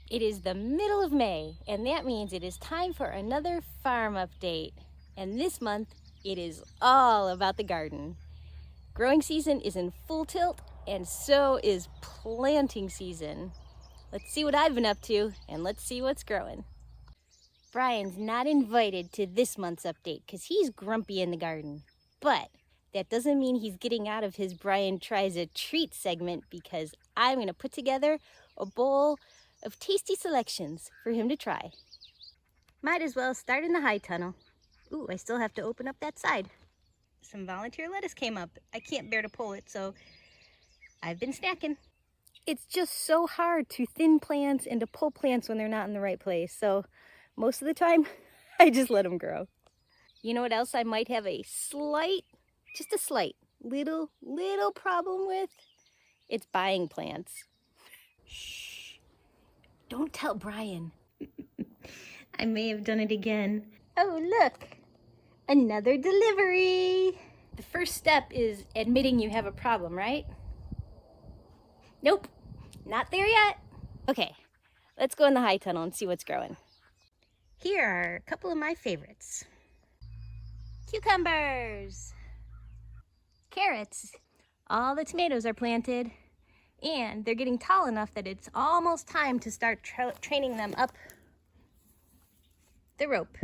It is the middle of May, and that means it is time for another farm update. And this month, it is all about the garden. Growing season is in full tilt, and so is planting season. Let's see what I've been up to, and let's see what's growing. Brian's not invited to this month's update because he's grumpy in the garden. But that doesn't mean he's getting out of his Brian Tries a Treat segment, because I'm going to put together a bowl of tasty selections for him to try. Might as well start in the high tunnel. Ooh, I still have to open up that side. Some volunteer lettuce came up. I can't bear to pull it, so I've been snacking. It's just so hard to thin plants and to pull plants when they're not in the right place, so most of the time, I just let them grow. You know what else I might have a slight, just a slight, little problem with? It's buying plants. Shh, don't tell Brian. I may have done it again. Oh, look, another delivery. The first step is admitting you have a problem, right? Nope, not there yet. Okay, let's go in the high tunnel and see what's growing. Here are a couple of my favorites. Cucumbers, carrots. All the tomatoes are planted, and they're getting tall enough that it's almost time to start training them up the rope.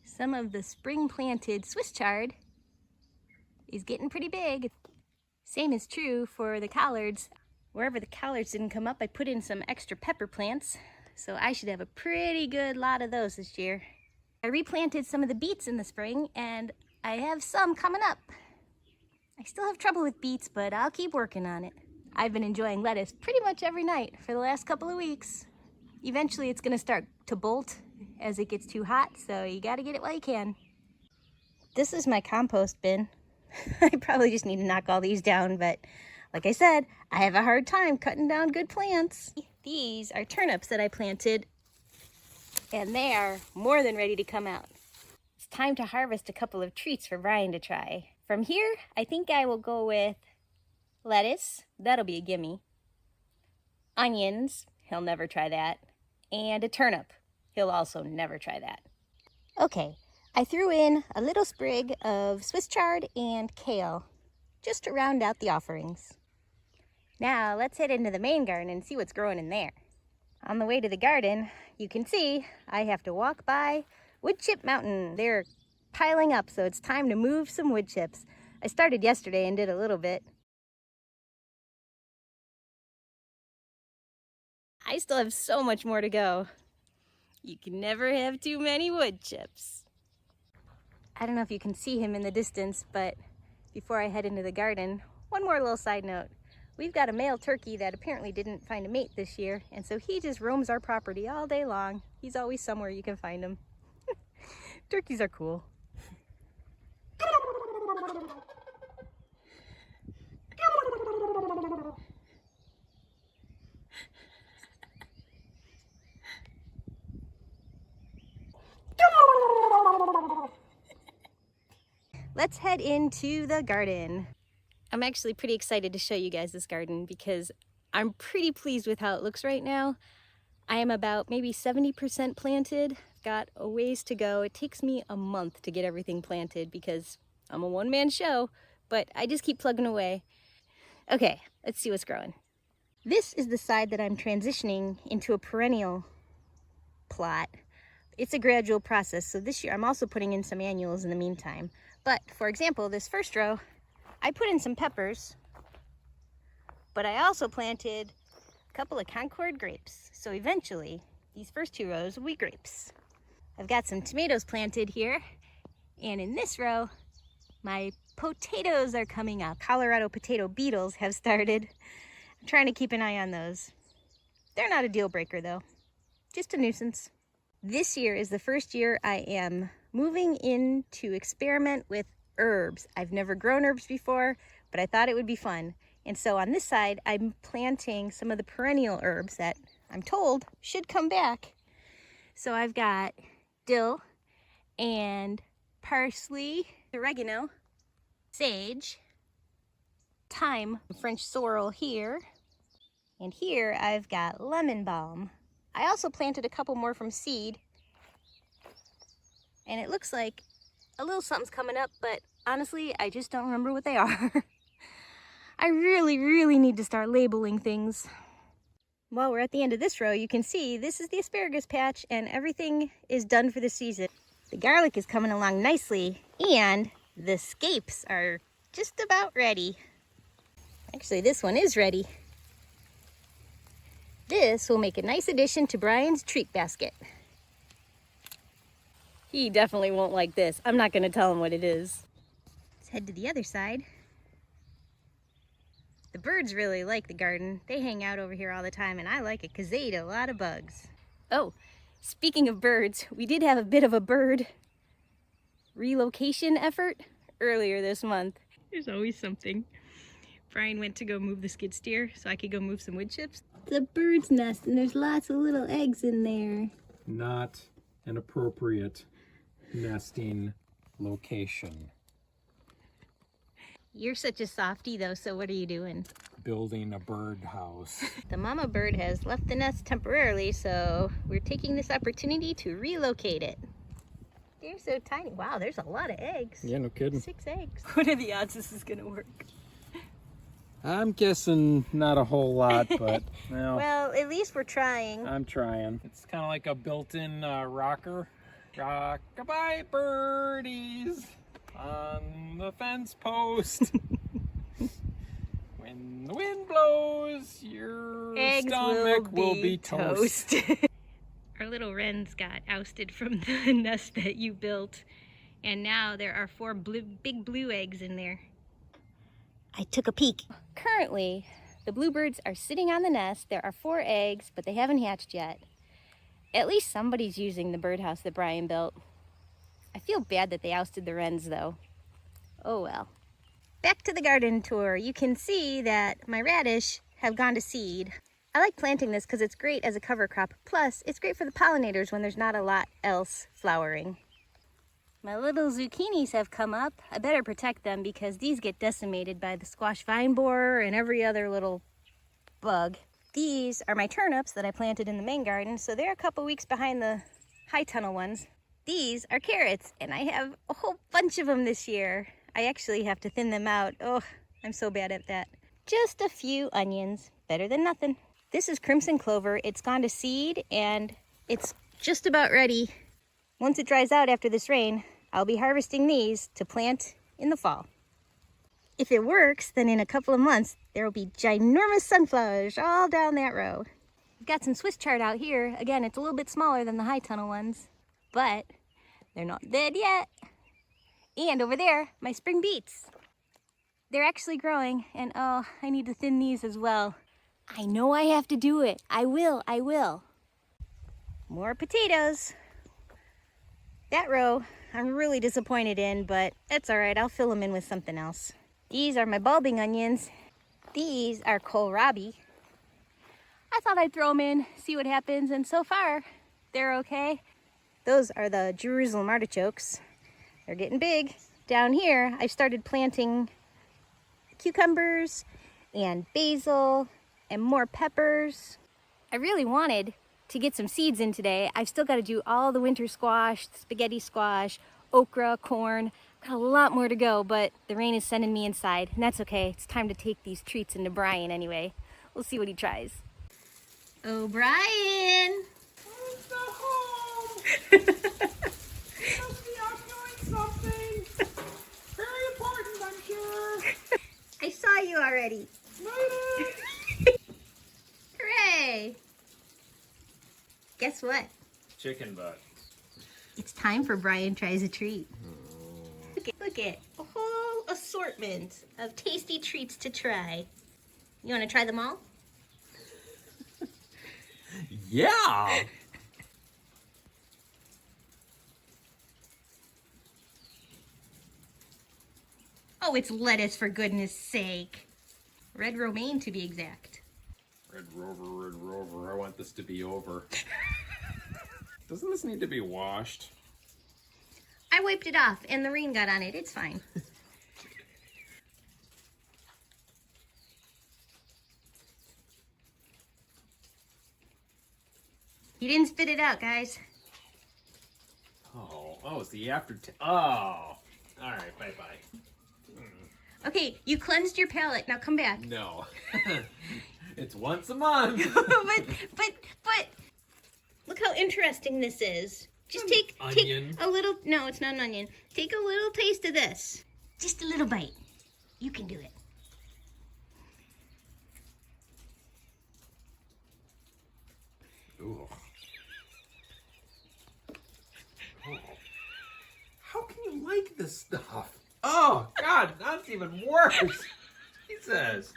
Some of the spring planted Swiss chard is getting pretty big. Same is true for the collards. Wherever the collards didn't come up, I put in some extra pepper plants, so I should have a pretty good lot of those this year. I replanted some of the beets in the spring, and I have some coming up. I still have trouble with beets, but I'll keep working on it. I've been enjoying lettuce pretty much every night for the last couple of weeks. Eventually it's gonna start to bolt as it gets too hot, so you gotta get it while you can. This is my compost bin. I probably just need to knock all these down, but like I said, I have a hard time cutting down good plants. These are turnips that I planted, and they are more than ready to come out. It's time to harvest a couple of treats for Brian to try. From here, I think I will go with lettuce. That'll be a gimme. Onions. He'll never try that. And a turnip. He'll also never try that. Okay, I threw in a little sprig of Swiss chard and kale, just to round out the offerings. Now let's head into the main garden and see what's growing in there. On the way to the garden, you can see I have to walk by wood chip mountain. They're piling up, so it's time to move some wood chips. I started yesterday and did a little bit. I still have so much more to go. You can never have too many wood chips. I don't know if you can see him in the distance, but before I head into the garden, one more little side note. We've got a male turkey that apparently didn't find a mate this year, and so he just roams our property all day long. He's always somewhere you can find him. Turkeys are cool. Let's head into the garden. I'm actually pretty excited to show you guys this garden because I'm pretty pleased with how it looks right now. I am about maybe 70% planted. Got a ways to go. It takes me a month to get everything planted because I'm a one-man show, but I just keep plugging away. Okay, let's see what's growing. This is the side that I'm transitioning into a perennial plot. It's a gradual process, so this year I'm also putting in some annuals in the meantime. But for example, this first row, I put in some peppers, but I also planted a couple of Concord grapes. So eventually, these first two rows will be grapes. I've got some tomatoes planted here, and in this row, my potatoes are coming up. Colorado potato beetles have started. I'm trying to keep an eye on those. They're not a deal breaker though, just a nuisance. This year is the first year I am moving in to experiment with herbs. I've never grown herbs before, but I thought it would be fun. And so on this side, I'm planting some of the perennial herbs that I'm told should come back. So I've got dill and parsley, oregano, sage, thyme, French sorrel here, and here I've got lemon balm. I also planted a couple more from seed, and it looks like a little something's coming up, but honestly, I just don't remember what they are. I really need to start labeling things. While we're at the end of this row, you can see this is the asparagus patch and everything is done for the season. The garlic is coming along nicely and the scapes are just about ready. Actually, this one is ready. This will make a nice addition to Brian's treat basket. He definitely won't like this. I'm not going to tell him what it is. Let's head to the other side. The birds really like the garden. They hang out over here all the time, and I like it because they eat a lot of bugs. Oh, speaking of birds, we did have a bit of a bird relocation effort earlier this month. There's always something. Brian went to go move the skid steer so I could go move some wood chips. It's a bird's nest, and there's lots of little eggs in there. Not an appropriate nesting location. You're such a softie though, so what are you doing? Building a bird house. The mama bird has left the nest temporarily, so we're taking this opportunity to relocate it. They're so tiny. Wow, there's a lot of eggs. Yeah, no kidding. 6 eggs. What are the odds this is gonna work? I'm guessing not a whole lot, but well, well, at least we're trying. I'm trying. It's kind of like a built-in rocker. Rock-a-bye birdies on the fence post. When the wind blows, your stomach will be toast. Our little wrens got ousted from the nest that you built, and now there are 4 big blue eggs in there. I took a peek. Currently, the bluebirds are sitting on the nest. There are 4 eggs, but they haven't hatched yet. At least somebody's using the birdhouse that Brian built. I feel bad that they ousted the wrens, though. Oh well. Back to the garden tour. You can see that my radish have gone to seed. I like planting this because it's great as a cover crop. Plus, it's great for the pollinators when there's not a lot else flowering. My little zucchinis have come up. I better protect them because these get decimated by the squash vine borer and every other little bug. These are my turnips that I planted in the main garden, so they're a couple weeks behind the high tunnel ones. These are carrots, and I have a whole bunch of them this year. I actually have to thin them out. Oh, I'm so bad at that. Just a few onions, better than nothing. This is crimson clover. It's gone to seed, and it's just about ready. Once it dries out after this rain, I'll be harvesting these to plant in the fall. If it works, then in a couple of months, there will be ginormous sunflowers all down that row. I've got some Swiss chard out here. Again, it's a little bit smaller than the high tunnel ones, but they're not dead yet. And over there, my spring beets. They're actually growing, and oh, I need to thin these as well. I know I have to do it. I will. More potatoes. That row, I'm really disappointed in, but it's all right. I'll fill them in with something else. These are my bulbing onions. These are kohlrabi. I thought I'd throw them in, see what happens, and so far, they're okay. Those are the Jerusalem artichokes. They're getting big. Down here, I've started planting cucumbers and basil and more peppers. I really wanted to get some seeds in today. I've still got to do all the winter squash, spaghetti squash, okra, corn. Got a lot more to go, but the rain is sending me inside, and that's okay. It's time to take these treats into Brian anyway. We'll see what he tries. Oh, Brian! Where's the home? You must be out doing something. Very important, I'm sure. I saw you already. Hooray! Guess what? Chicken butt. It's time for Brian Tries a Treat. Look at a whole assortment of tasty treats to try. You want to try them all? Yeah! Oh, it's lettuce, for goodness sake. Red romaine, to be exact. Red Rover, I want this to be over. Doesn't this need to be washed? I wiped it off, and the rain got on it. It's fine. He didn't spit it out, guys. Oh, it's the after. Oh, all right, bye-bye. Okay, you cleansed your palate. Now come back. No, it's once a month. but look how interesting this is. Just take a little. No, it's not an onion. Take a little taste of this. Just a little bite. You can do it. Ooh. Oh. How can you like this stuff? Oh, God, that's even worse. Jesus.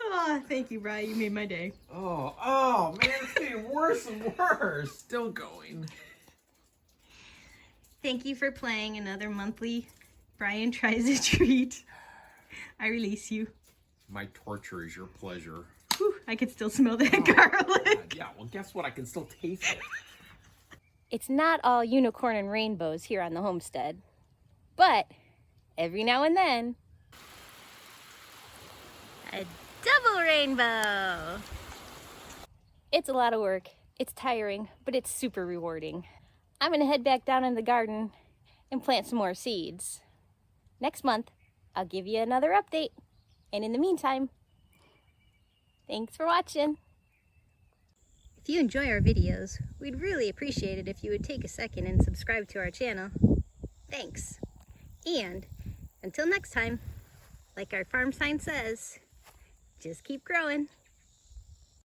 Oh, thank you, Brian. You made my day. Oh, man, it's getting worse and worse. Still going. Thank you for playing another monthly Brian Tries a Treat. I release you. My torture is your pleasure. Whew, I can still smell that garlic. God, yeah, well, guess what? I can still taste it. It's not all unicorn and rainbows here on the homestead, but every now and then, a double rainbow. It's a lot of work. It's tiring, but it's super rewarding. I'm gonna head back down in the garden and plant some more seeds. Next month, I'll give you another update. And in the meantime, thanks for watching. If you enjoy our videos, we'd really appreciate it if you would take a second and subscribe to our channel. Thanks. And until next time, like our farm sign says, just keep growing.